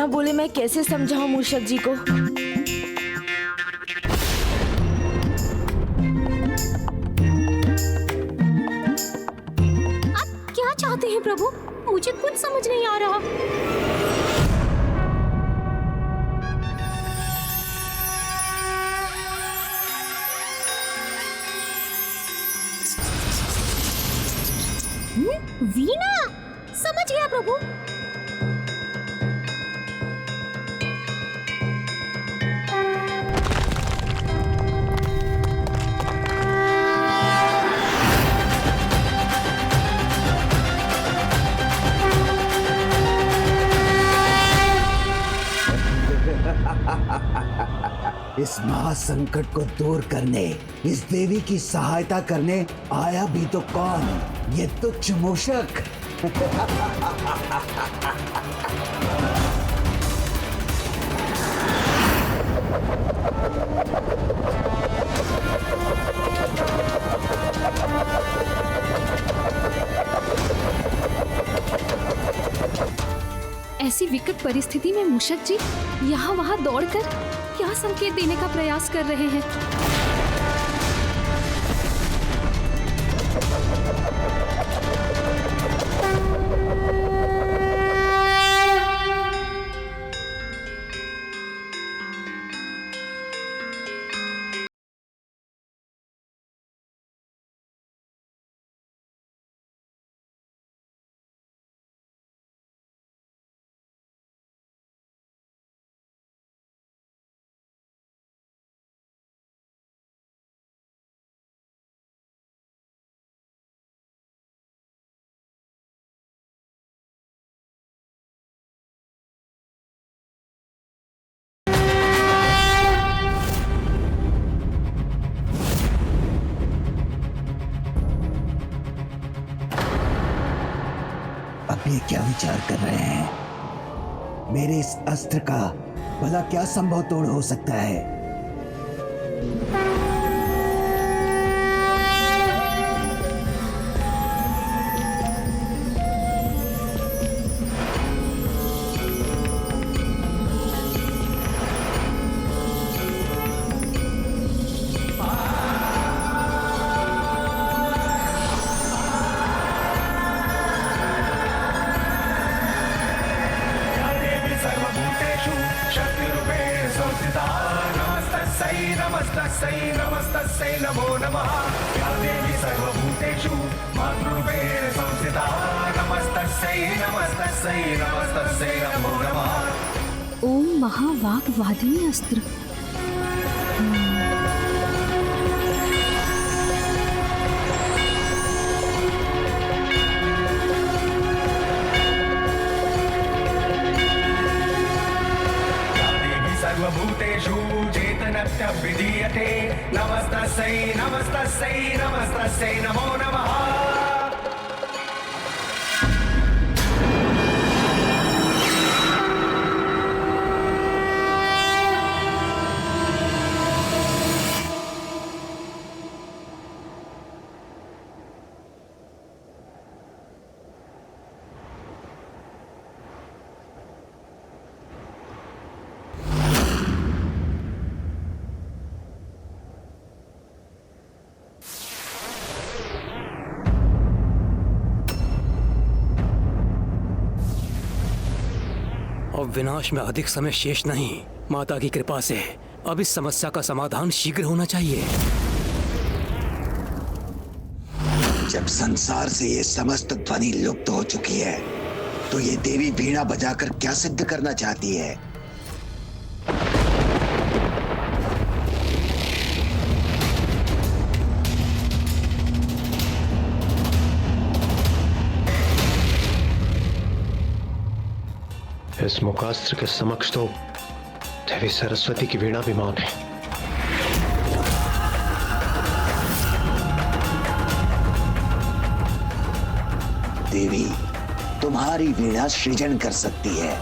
बोले मैं कैसे समझाऊं मूषक जी को। आप क्या चाहते हैं प्रभु? मुझे कुछ समझ नहीं आ रहा। वीणा, समझ गया प्रभु। इस महासंकट को दूर करने, इस देवी की सहायता करने आया भी तो कौन? ये तुच्छ मूषक। ऐसी विकट परिस्थिति में मूषक जी यहाँ वहाँ दौड़कर क्या संकेत देने का प्रयास कर रहे हैं? अब ये क्या विचार कर रहे हैं? मेरे इस अस्त्र का भला क्या संभव तोड़ हो सकता है? नमस्तस्यै नमो नमः। या देवी सर्वभूतेषु मातृरूपेण संस्थिता। नमस्तस्यै नमो नमः। ओम महावाग्वादिनी अस्त्र। सर्वभूतेषु चेतनस्य विधीयते। नमस्तस्यै नमो नमः। अब विनाश में अधिक समय शेष नहीं। माता की कृपा से अब इस समस्या का समाधान शीघ्र होना चाहिए। जब संसार से ये समस्त ध्वनि लुप्त हो चुकी है, तो ये देवी वीणा बजाकर क्या सिद्ध करना चाहती है? इस मुकास्त्र के समक्ष तो देवी सरस्वती की वीणा विमान है। देवी, तुम्हारी वीणा सृजन कर सकती है,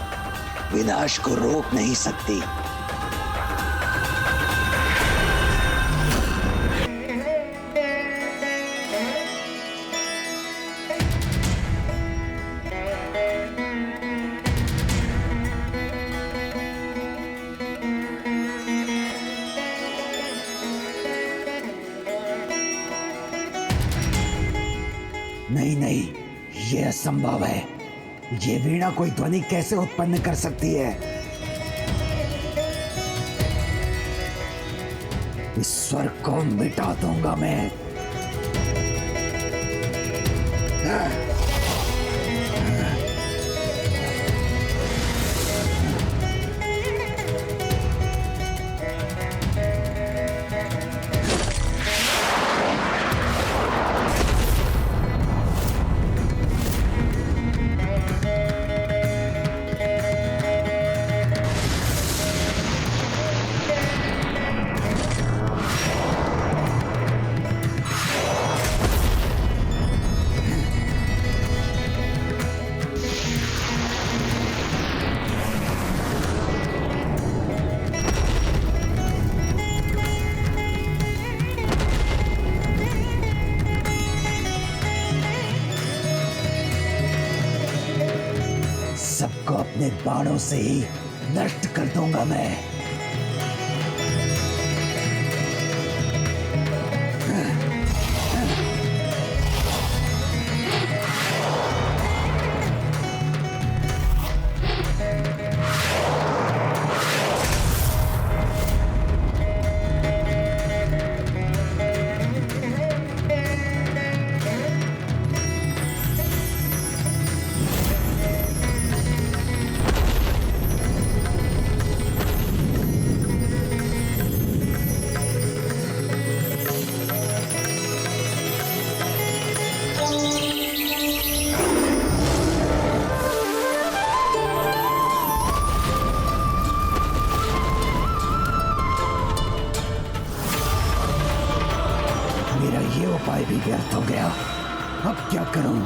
विनाश को रोक नहीं सकती। नहीं नहीं, ये असंभव है। ये वीणा कोई ध्वनि कैसे उत्पन्न कर सकती है? इस स्वर को मिटा दूंगा मैं। सबको अपने बाणों से ही नष्ट कर दूंगा मैं। मेरा ये उपाय भी व्यर्थ हो गया। अब क्या करूं?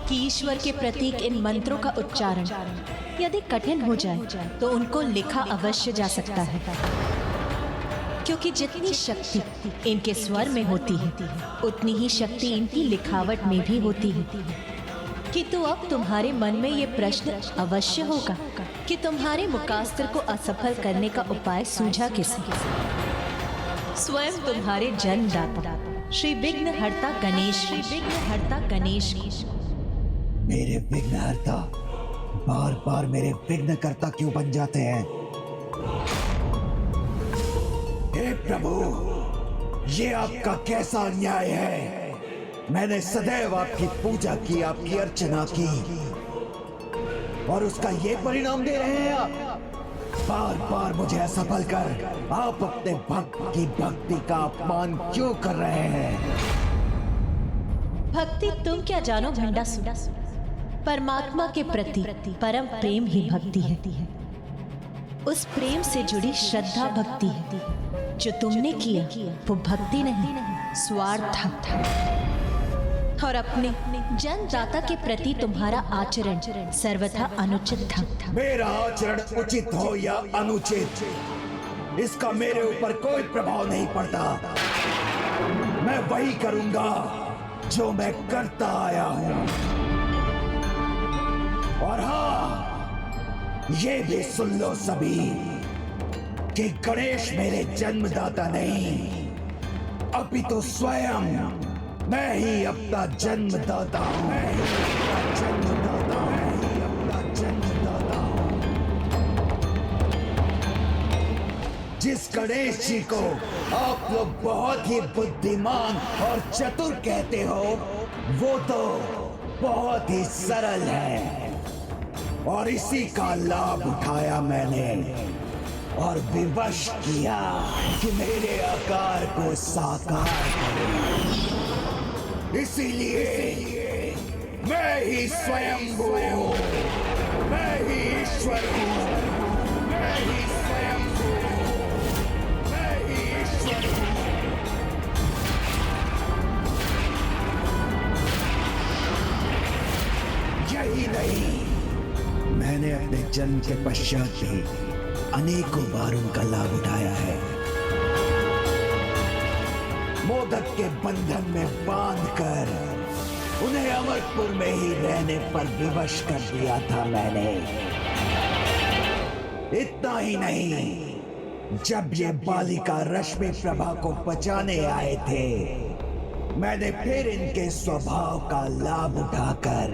कि ईश्वर के प्रतीक इन मंत्रों का उच्चारण यदि कठिन हो जाए तो उनको लिखा अवश्य जा सकता है, क्योंकि जितनी शक्ति इनके स्वर में होती है उतनी ही शक्ति इनकी लिखावट में भी होती है। कि तो अब तुम्हारे मन में ये प्रश्न अवश्य होगा कि तुम्हारे मुकास्त्र को असफल करने का उपाय सूझा किसे? स्वयं तुम्हारे जन्मदाता श्री विघ्नहर्ता गणेश मेरे विघ्नहर्ता बार बार मेरे विघ्नकर्ता क्यों बन जाते हैं? हे प्रभु, ये आपका कैसा अन्याय है? मैंने सदैव आपकी पूजा की, आपकी अर्चना की, और उसका ये परिणाम दे रहे हैं आप? बार बार मुझे असफल कर आप अपने भक्त की भक्ति का अपमान क्यों कर रहे हैं? भक्ति तुम क्या जानो भंडासुर? परमात्मा के प्रति परम प्रेम ही भक्ति है। उस प्रेम से जुड़ी श्रद्धा भक्ति है। जो तुमने किया वो भक्ति नहीं, स्वार्थ था। और अपने जन्मदाता के प्रति तुम्हारा आचरण सर्वथा अनुचित था। मेरा आचरण उचित हो या अनुचित, इसका मेरे ऊपर कोई प्रभाव नहीं पड़ता। मैं वही करूंगा जो मैं करता आया हूं। और हाँ, ये भी सुन लो सभी कि गणेश मेरे जन्मदाता नहीं, अपितु स्वयं मैं ही अपना जन्मदाता हूं। जिस गणेश जी को आप लोग बहुत ही बुद्धिमान और चतुर कहते हो, वो तो बहुत ही सरल है, और इसी का लाभ उठाया मैंने और विवश किया कि मेरे आकार को साकार करें। इसीलिए मैं ही स्वयं हूँ, मैं ही ईश्वर हूँ, मैं ही स्वयं हूँ, मैं ही ईश्वर हूँ। यही नहीं, मैंने अपने जन्म के पश्चात भी अनेकों बार उनका लाभ उठाया है। मोदक के बंधन में बांधकर उन्हें अमरपुर में ही रहने पर विवश कर दिया था मैंने। इतना ही नहीं, जब ये बालिका रश्मि प्रभा को बचाने आए थे, मैंने फिर इनके स्वभाव का लाभ उठाकर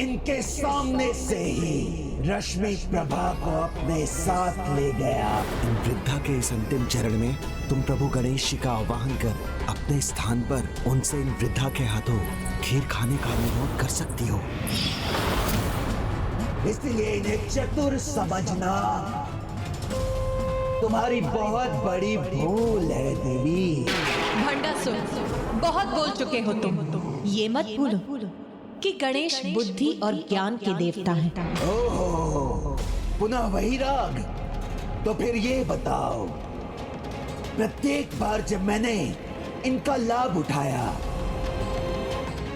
इनके सामने से ही रश्मि प्रभा को अपने साथ ले गया। इन वृद्धा के इस अंतिम चरण में तुम प्रभु गणेश जी का आवाहन कर अपने स्थान पर उनसे इन वृद्धा के हाथों खीर खाने का अनुरोध कर सकती हो। इसलिए इन्हें चतुर समझना तुम्हारी बहुत बड़ी भूल है देवी। भंडासुर, बहुत बोल चुके हो तुम। ये मत भूलो कि गणेश बुद्धि और ज्ञान के देवता हैं। ओहो, पुनः वही राग। तो फिर ये बताओ, प्रत्येक बार जब मैंने इनका लाभ उठाया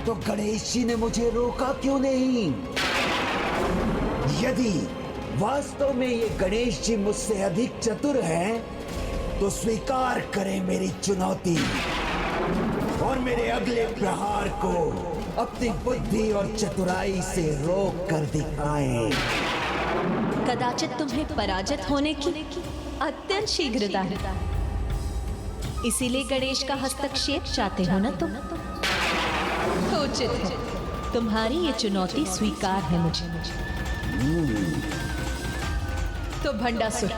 तो गणेश जी ने मुझे रोका क्यों नहीं? यदि वास्तव में ये गणेश जी मुझसे अधिक चतुर हैं, तो स्वीकार करें मेरी चुनौती और मेरे अगले प्रहार को अपनी बुद्धि और चतुराई से रोक कर दिखाएं। कदाचित तुम्हें पराजित होने की अत्यंत शीघ्रता है, इसीलिए गणेश का हस्तक्षेप चाहते हो ना तुम? तो उचित है, तुम्हारी ये चुनौती स्वीकार है मुझे। तो भंडासुर,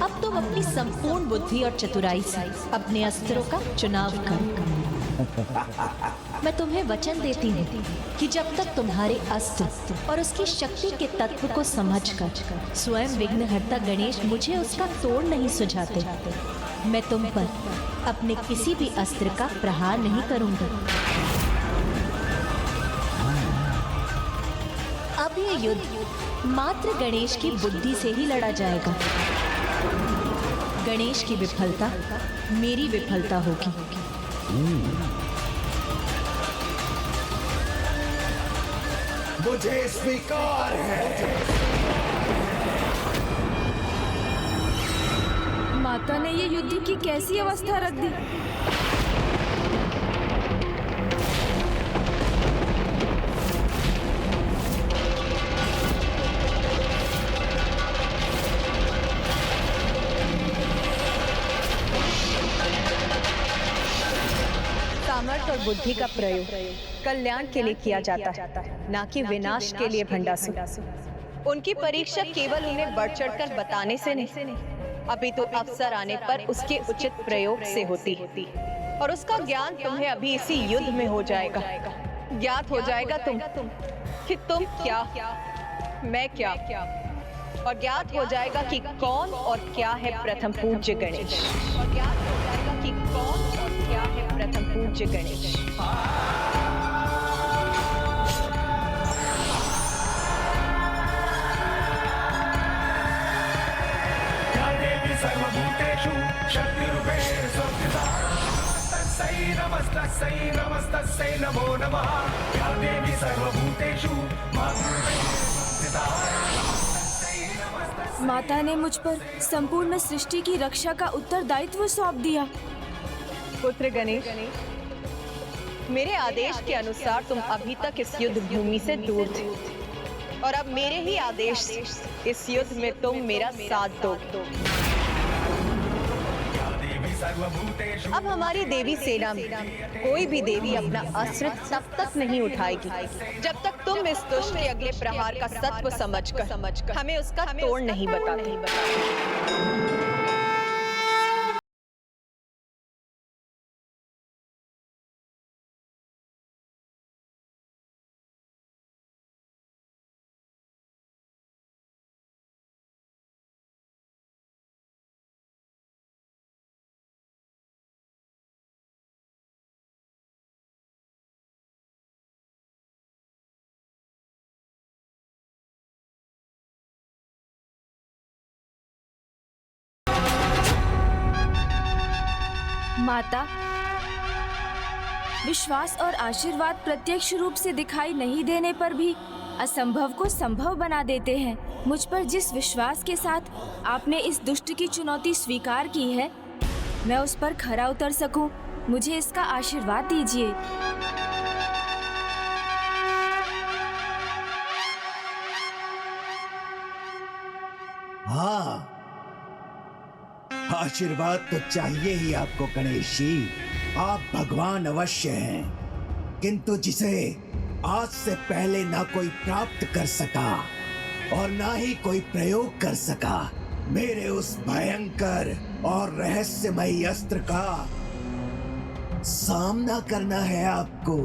अब तुम अपनी संपूर्ण बुद्धि और चतुराई से अपने अस्त्रों का चुनाव करो। मैं तुम्हें वचन देती हूँ कि जब तक तुम्हारे अस्त्र और उसकी शक्ति के तत्व को समझकर स्वयं विघ्नहर्ता गणेश मुझे उसका तोड़ नहीं सुझाते, मैं तुम पर अपने किसी भी अस्त्र का प्रहार नहीं करूंगा। अब ये युद्ध मात्र गणेश की बुद्धि से ही लड़ा जाएगा। गणेश की विफलता मेरी विफलता होगी। मुझे स्वीकार है। माता ने ये युद्ध की कैसी अवस्था रख दी। सामर्थ्य और बुद्धि का प्रयोग कल्याण के लिए किया जाता है, ना कि विनाश के लिए। भंडासुर, उनकी परीक्षा केवल उन्हें बढ़ चढ़कर बताने से नहीं, अभी तो अवसर आने पर उसके उचित प्रयोग से होती है। और उसका ज्ञान तुम्हें अभी इसी युद्ध में हो जाएगा। ज्ञात हो जाएगा कि तुम क्या, मैं क्या, और ज्ञात हो जाएगा कि कौन और क्या है प्रथम पूज्य गणेश। और ज्ञात हो जाएगा कि कौन और क्या है प्रथम पूज्य गणेश। या देवी सर्वभूतेषु शक्तिरूपेण संस्थिता। तस्यै नमस्तस्यै नमस्तस्यै नमो नमः। या देवी सर्वभूतेषु मातृरूपेण संस्थिता। माता ने मुझ पर संपूर्ण सृष्टि की रक्षा का उत्तरदायित्व सौंप दिया। पुत्र गणेश, मेरे आदेश के अनुसार तुम अभी तक इस युद्ध भूमि से दूर थे, और अब मेरे ही आदेश से इस युद्ध में तुम मेरा साथ दोगे। अब हमारी देवी सेना में कोई भी देवी अपना अस्त्र तब तक नहीं उठाएगी जब तक तुम इस दुष्ट के अगले प्रहार का सत्व समझकर हमें उसका तोड़ नहीं बताते। माता, विश्वास और आशीर्वाद प्रत्यक्ष रूप से दिखाई नहीं देने पर भी असंभव को संभव बना देते हैं। मुझ पर जिस विश्वास के साथ आपने इस दुष्ट की चुनौती स्वीकार की है, मैं उस पर खरा उतर सकूं, मुझे इसका आशीर्वाद दीजिए। हाँ, आशीर्वाद तो चाहिए ही आपको गणेश जी। आप भगवान अवश्य हैं, किंतु जिसे आज से पहले ना कोई प्राप्त कर सका और ना ही कोई प्रयोग कर सका, मेरे उस भयंकर और रहस्यमयी अस्त्र का सामना करना है आपको।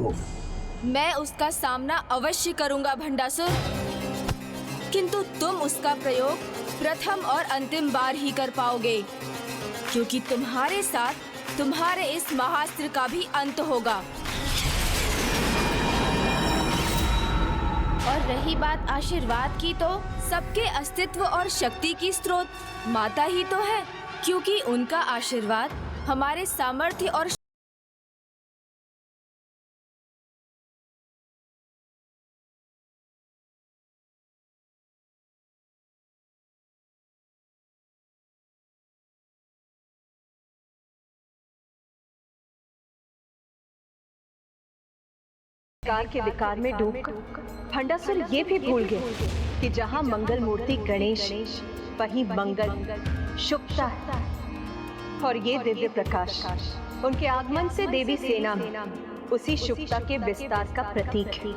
मैं उसका सामना अवश्य करूंगा भंडासुर, किंतु तुम उसका प्रयोग प्रथम और अंतिम बार ही कर पाओगे, क्योंकि तुम्हारे साथ तुम्हारे इस महास्त्र का भी अंत होगा। और रही बात आशीर्वाद की, तो सबके अस्तित्व और शक्ति की स्रोत माता ही तो है, क्योंकि उनका आशीर्वाद हमारे सामर्थ्य और विकार के विकार में डूबकर भंडासुर ये भी भूल गए कि जहाँ मंगल मूर्ति गणेश, वहीं मंगल शुभता है। और ये दिव्य प्रकाश उनके आगमन से देवी सेना में उसी शुभता के विस्तार का प्रतीक है।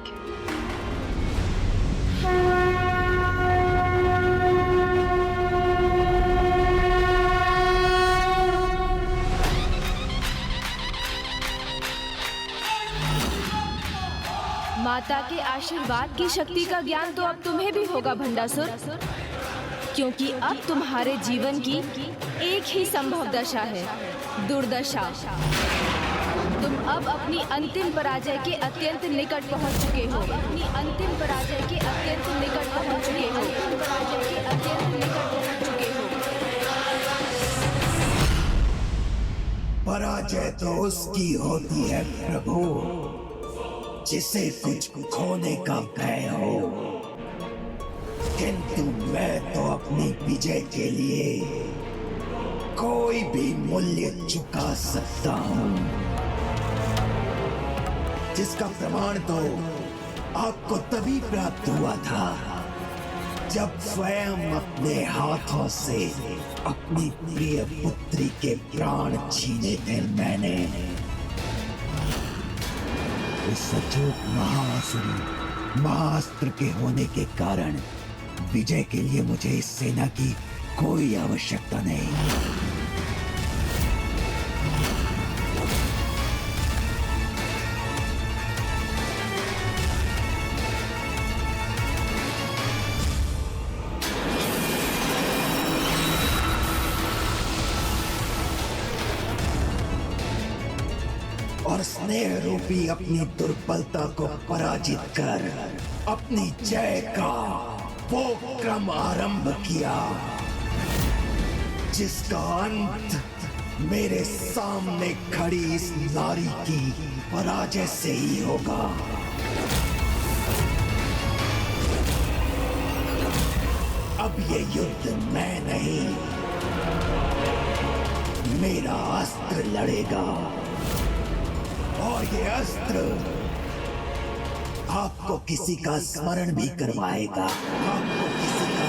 माता के आशीर्वाद की शक्ति का ज्ञान तो अब तुम्हें भी होगा भंडासुर, क्योंकि अब तुम्हारे जीवन की एक ही संभव दशा है, दुर्दशा। तुम अब अपनी अंतिम पराजय के अत्यंत निकट पहुंच चुके हो। अपनी अंतिम पराजय के अत्यंत निकट पहुंच चुके हो। पराजय के अत्यंत निकट पहुंच चुके हो। पराजय तो उसकी होती है प्रभु जिसे कुछ खोने का भय हो, किंतु मैं तो अपनी विजय के लिए कोई भी मूल्य चुका सकता हूं, जिसका प्रमाण तो आपको तभी प्राप्त हुआ था जब स्वयं अपने हाथों से अपनी प्रिय पुत्री के प्राण छीने थे मैंने। इस अचूक महासुरी महाअस्त्र के होने के कारण विजय के लिए मुझे इस सेना की कोई आवश्यकता नहीं। और स्नेह रूपी अपनी दुर्बलता को पराजित कर अपनी जय का वो क्रम आरंभ किया जिसका अंत मेरे सामने खड़ी इस नारी की पराजय से ही होगा। अब ये युद्ध मैं नहीं, मेरा अस्त्र लड़ेगा और ये अस्त्र आपको किसी का स्मरण भी करवाएगा। आपको किसी का